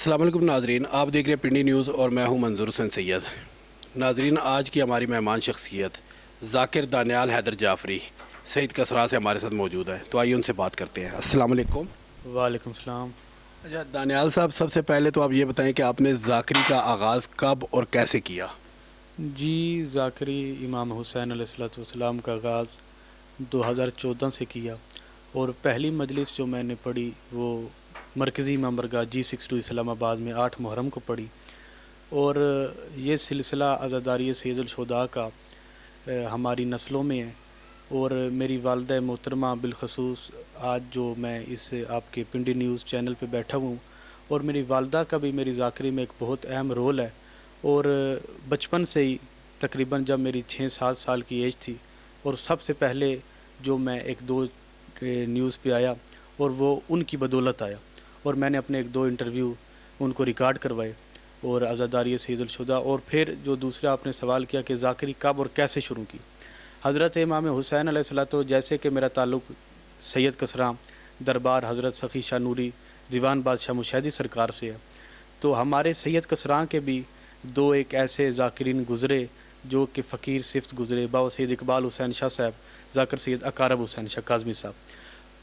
अस्सलाम वालेकुम नाजरीन, आप देख रहे हैं पिंडी न्यूज़ और मैं हूं मंजूर हुसैन सैयद। नाजरीन, आज की हमारी मेहमान शख्सियत ज़ाकिर दानियाल हैदर जाफरी सईद कसरा से हमारे साथ मौजूद है, तो आइए उनसे बात करते हैं। अस्सलाम वालेकुम। वालेकुम सलाम। अच्छा दानियाल साहब, सबसे पहले तो आप ये बताएं कि आपने ज़ाकरी का आगाज़ कब और कैसे किया? जी, ज़ाकरी इमाम हुसैन अलैहिस्सलाम का आगाज़ 2014 से किया और पहली मजलिस जो मैंने पढ़ी वो मरकज़ी इमाम बारगाह G62 इस्लामाबाद में 8 मुहर्रम को पढ़ी। और ये सिलसिला अज़ादारी सैयदुल शुहदा का हमारी नस्लों में है। और मेरी वालिदा मोहतरमा बिलखसूस आज जो मैं इस आपके पिंडी न्यूज़ चैनल पे बैठा हूँ, और मेरी वालिदा का भी मेरी ज़ाकरी में एक बहुत अहम रोल है। और बचपन से ही तकरीबन जब मेरी 6-7 साल की एज थी, और सबसे पहले जो मैं 1-2 न्यूज़ पे आया और वो उनकी बदौलत आया, और मैंने अपने 1-2 इंटरव्यू उनको रिकॉर्ड करवाए और अज़ादारी सैयदुल शुहदा। और फिर जो दूसरा आपने सवाल किया कि ज़ाकरी कब और कैसे शुरू की, हज़रत इमाम हुसैन अलैहिस्सलातो, जैसे कि मेरा ताल्लुक़ सैयद कसरा दरबार हज़रत सखी शाह नूरी दीवान बादशाह मुशैदी सरकार से है, तो हमारे सैयद कसरा के भी 2 एक ऐसे ज़ाकिरीन गुज़रे जो कि फ़कीर सिफ्त गुज़रे, बाबा सैयद इकबाल हुसैन शाह साहब, ज़ाकिर सैयद अकारब हुसैन शाह काज़मी साहब।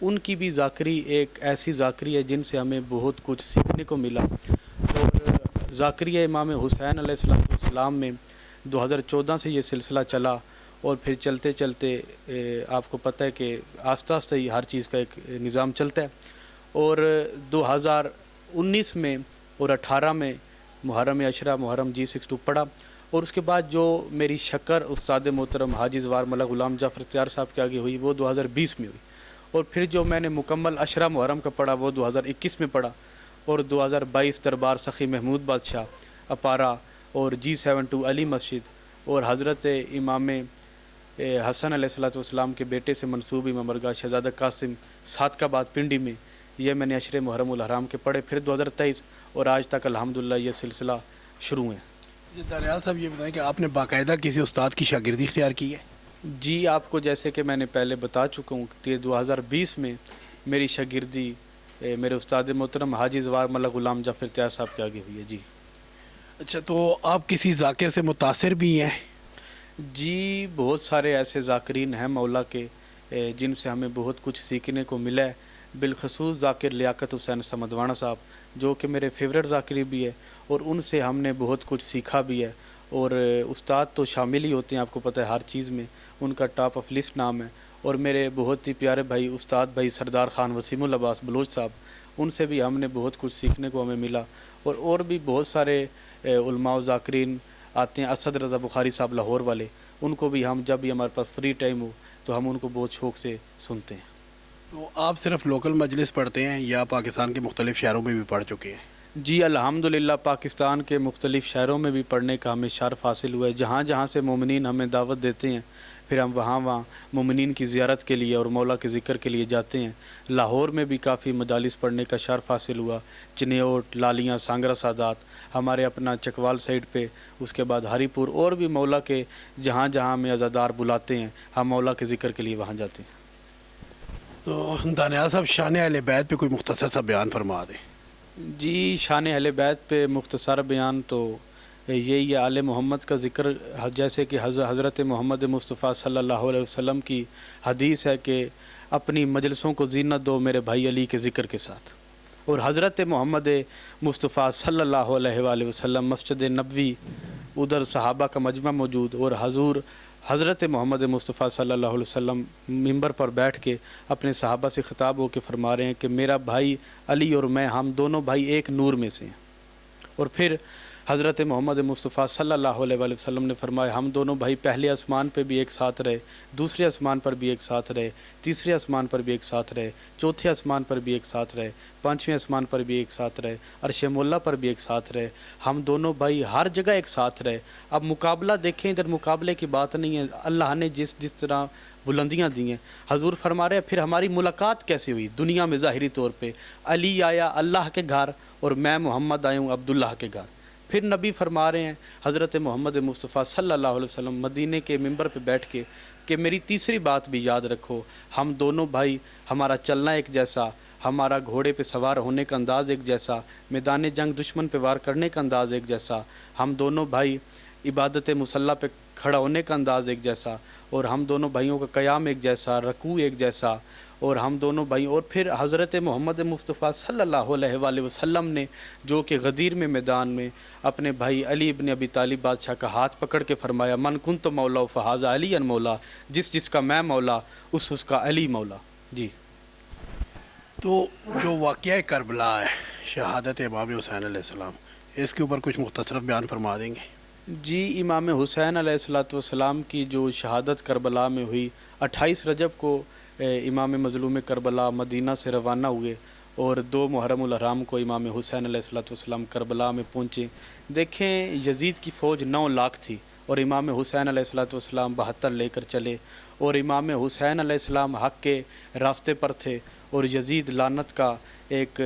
उनकी भी ज़ाकरी एक ऐसी ज़ाकरी है जिनसे हमें बहुत कुछ सीखने को मिला। और ज़ाकरी इमाम हुसैन अलैहिस्सलाम में 2014 से ये सिलसिला चला, और फिर चलते चलते आपको पता है कि आस्ता आस्ता ही हर चीज़ का एक निज़ाम चलता है। और 2019 में और 18 में मुहर्रम अशरा मुहर्रम G62 पढ़ा, और उसके बाद जो मेरी शक्कर उस्ताद मोहतरम हाजी ज़वार मल्ला ग़ुलाम जाफ़र त्यार साहब के आगे हुई वो 2020 में हुई। और फिर जो मैंने मुकम्मल अशरा मुहर्रम का पढ़ा वो 2021 में पढ़ा, और 2022 दरबार सखी महमूद बादशाह अपारा और G72 अली मस्जिद और हज़रत इमाम हसन अलैहिस्सलाम के बेटे से मंसूब इमाम बारगाह शहज़ादा कासिम सादकाबाद पिंडी में ये मैंने अशरे मुहर्रम उल हराम के पढ़े। फिर 2023 और आज तक अल्हम्दुलिल्लाह ये सिलसिला शुरू है। दानियाल साहब, ये बताएं कि आपने बाकायदा किसी उस्ताद की शागिर्दी इख्तियार की है? जी, आपको जैसे कि मैंने पहले बता चुका हूँ कि 2020 में मेरी शागिर्दी मेरे उस्ताद मोहतरम हाजी ज़वार मल्ला ग़ुलाम जाफ़र त्यार साहब के आगे हुई है। जी। अच्छा, तो आप किसी ज़ाकिर से मुतासिर भी हैं? जी, बहुत सारे ऐसे ज़ाकिरीन हैं मौला के जिनसे हमें बहुत कुछ सीखने को मिला है। बिलखसूस ज़ाकिर लियाकत हुसैन समदवाना साहब जो कि मेरे फेवरेट ज़ाकिरी भी है, और उनसे हमने बहुत कुछ सीखा भी है। और उस्ताद तो शामिल ही होते हैं, आपको पता है हर चीज़ में, उनका टॉप ऑफ लिस्ट नाम है। और मेरे बहुत ही प्यारे भाई उस्ताद भाई सरदार ख़ान वसीमुल अब्बास बलोच साहब, उनसे भी हमने बहुत कुछ सीखने को हमें मिला। और भी बहुत सारे उलमा ज़ाकिरीन आते हैं, असद रज़ा बुखारी साहब लाहौर वाले, उनको भी हम जब भी हमारे पास फ्री टाइम हो तो हम उनको बहुत शौक़ से सुनते हैं। तो आप सिर्फ लोकल मजलिस पढ़ते हैं या पाकिस्तान के मुख्तलिफ़ शहरों में भी पढ़ चुके हैं? जी, अल्हम्दुलिल्लाह पाकिस्तान के मुख्तलिफ़ शहरों में भी पढ़ने का हमें शर्फ़ हासिल हुआ है। जहाँ जहाँ से मोमिनीन हमें दावत देते हैं, फिर हम वहाँ मोमिनीन की ज़ियारत के लिए और मौला के ज़िक्र के लिए जाते हैं। लाहौर में भी काफ़ी मजालिस पढ़ने का शर्फ़ हासिल हुआ, चिन्योट, लालियाँ, सांगरा सादात, हमारे अपना चकवाल साइड पे, उसके बाद हरीपुर, और भी मौला के जहाँ जहाँ हमें अज़ादार बुलाते हैं हम मौला के ज़िक्र के लिए वहाँ जाते हैं। तो दानियाल साहब, शान अहले बैत पे कोई मुख्तसर सा बयान फरमा दें। जी, शान अहले बैत पे मुख्तसर बयान तो यही आले मोहम्मद का ज़िक्र, जैसे कि हज़रत मोहम्मद मुस्तफ़ा सल्लल्लाहु अलैहि वसल्लम की हदीस है कि अपनी मजलिसों को ज़ीनत दो मेरे भाई अली के ज़िक्र के साथ। और हज़रत मोहम्मद मुस्तफ़ा सल्लल्लाहु अलैहि वसल्लम मस्जिद नबवी, उधर सहाबा का मजमा मौजूद, और हज़ूर हज़रत मोहम्मद मुस्तफ़ा सल्लल्लाहु अलैहि वसल्लम मिंबर पर बैठ के अपने सहाबा से ख़िताब होकर फरमा रहे हैं कि मेरा भाई अली और मैं, हम दोनों भाई एक नूर में से हैं। और फिर हज़रत मोहम्मद मुस्तफ़ा सल्लल्लाहु अलैहि वसल्लम ने फरमाया हम दोनों भाई पहले आसमान पे भी एक साथ रहे, दूसरे आसमान पर भी एक साथ रहे, तीसरे आसमान पर भी एक साथ रहे, चौथे आसमान पर भी एक साथ रहे, पाँचवें आसमान पर भी एक साथ रहे, अर्श मौला पर भी एक साथ रहे। हम दोनों भाई हर जगह एक साथ रहे। अब मुकाबला देखें, इधर मुकाबले की बात नहीं है, अल्लाह ने जिस जिस तरह बुलंदियाँ दी हैं। हजूर फरमा रहे फिर हमारी मुलाकात कैसे हुई दुनिया में? ज़ाहिरी तौर पे अली आया अल्लाह के घर और मैं मोहम्मद आया हूँ अब्दुल्लाह के घर। फिर नबी फरमा रहे हैं हज़रत मोहम्मद मुस्तफ़ा सल्लल्लाहु अलैहि वसल्लम मदीने के मिंबर पे बैठ के कि मेरी तीसरी बात भी याद रखो, हम दोनों भाई, हमारा चलना एक जैसा, हमारा घोड़े पे सवार होने का अंदाज़ एक जैसा, मैदान जंग दुश्मन पे वार करने का अंदाज़ एक जैसा, हम दोनों भाई इबादत मुसल्ला पे खड़ा होने का अंदाज़ एक जैसा, और हम दोनों भाइयों का क़याम एक जैसा, रकू एक जैसा, और हम दोनों भाई। और फिर हज़रत मोहम्मद मुस्तफ़ा सल्लल्लाहु अलैहि वसल्लम ने जो कि गदीर में मैदान में अपने भाई अली इब्न अबी तालिब बादशाह का हाथ पकड़ के फरमाया, मन कुन तो मौला फ़हाज़ा अली अन मौला, जिसका मैं मौला उसका अली मौला। जी। तो जो वाक़या करबला है, शहादत इमाम हुसैन अलैहिस्सलाम, इसके ऊपर कुछ मुख्तसर बयान फरमा देंगे? जी, इमाम हुसैन अलैहिस्सलाम की जो शहादत करबला में हुई, 28 रजब को इमाम मज़लूम करबला मदीना से रवाना हुए और 2 मुहर्रम उल हराम को इमाम हुसैन अलैहिस्सलाम करबला में पहुँचे। देखें, यजीद की फ़ौज 9 लाख थी और इमाम हुसैन अलैहिस्सलाम 72 लेकर चले, और इमाम हुसैन अलैहिस्सलाम हक़ के रास्ते पर थे, और यजीद लानत का एक,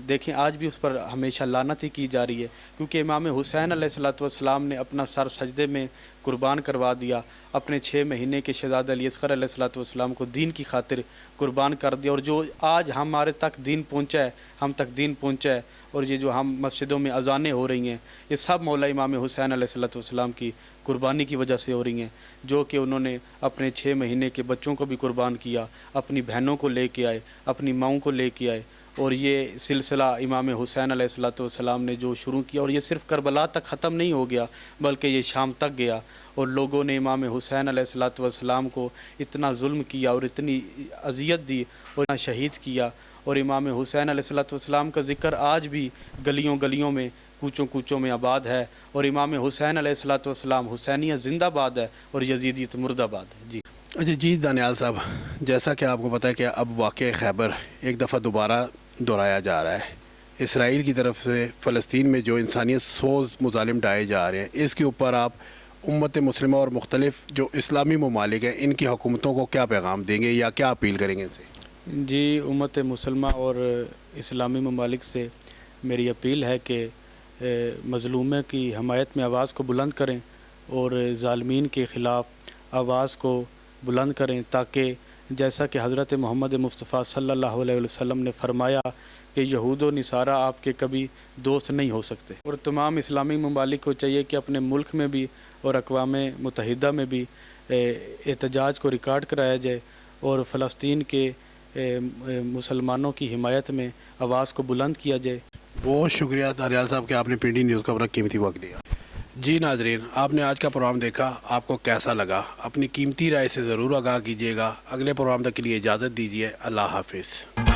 देखें आज भी उस पर हमेशा लानत ही की जा रही है, क्योंकि इमाम हुसैन अलैहिस्सलाम ने अपना सर सजदे में कुर्बान करवा दिया, अपने 6 महीने के शहज़ादा अली असग़र अलैहिस्सलाम को दीन की खातिर कुर्बान कर दिया। और जो आज हमारे तक दीन पहुँचा है, हम तक दीन पहुँचा है, और ये जो हम मस्जिदों में अज़ानें हो रही हैं, ये सब मौला इमाम हुसैन अलैहिस्सलाम की कुर्बानी की वजह से हो रही हैं, जो कि उन्होंने अपने 6 महीने के बच्चों को भी कुर्बान किया, अपनी बहनों को ले के आए, अपनी माँओं को ले के आए, और ये सिलसिला इमाम हुसैन अलैहिस्सलाम ने जो शुरू किया, और ये सिर्फ़ करबला तक ख़त्म नहीं हो गया बल्कि ये शाम तक गया, और लोगों ने इमाम हुसैन अलैहिस्सलाम को इतना जुल्म किया और इतनी अज़ियत दी और इतना शहीद किया। और इमाम हुसैन अलैहिस्सलाम का ज़िक्र आज भी गलियों गलियों में, कूचों कूचों में आबाद है, और इमाम हुसैन अलैहिस्सलाम हुसैनियत ज़िंदाबाद है और यजीदियत मुर्दाबाद है। जी। अच्छा जी दानियाल साहब, जैसा कि आपको पता है कि अब वाक़या खैबर एक दफ़ा दोबारा दोहराया जा रहा है, इसराइल की तरफ से फ़लस्तीन में जो इंसानियत सोज़ मुज़ालिम ढाए जा रहे हैं, इसके ऊपर आप उम्मत मुस्लिमा और मुख्तलिफ़ जो इस्लामी ममालिक हैं, इनकी हुकूमतों को क्या पैगाम देंगे या क्या अपील करेंगे इनसे? जी, उम्मत मुसलमा और इस्लामी ममालिक से मेरी अपील है कि मज़लूम की हमायत में आवाज़ को बुलंद करें और ज़ालिमीन के ख़िलाफ़ आवाज़ को बुलंद करें, ताकि जैसा कि हज़रत मोहम्मद मुस्तफ़ा सल्लल्लाहु अलैहि वसल्लम ने फ़रमाया कि यहूद व निसारा आपके कभी दोस्त नहीं हो सकते। और तमाम इस्लामी ममालिक को चाहिए कि अपने मुल्क में भी और अक़वाम मुत्तहिदा में भी एहतजाज को रिकॉर्ड कराया जाए और फ़लस्तीन के मुसलमानों की हिमायत में आवाज़ को बुलंद किया जाए। बहुत शुक्रिया दानियाल साहब कि आपने पीडी न्यूज़ को अपना कीमती वक्त दिया। जी नाज़रीन, आपने आज का प्रोग्राम देखा, आपको कैसा लगा? अपनी कीमती राय से ज़रूर आगाह कीजिएगा। अगले प्रोग्राम तक के लिए इजाज़त दीजिए। अल्लाह हाफिज़।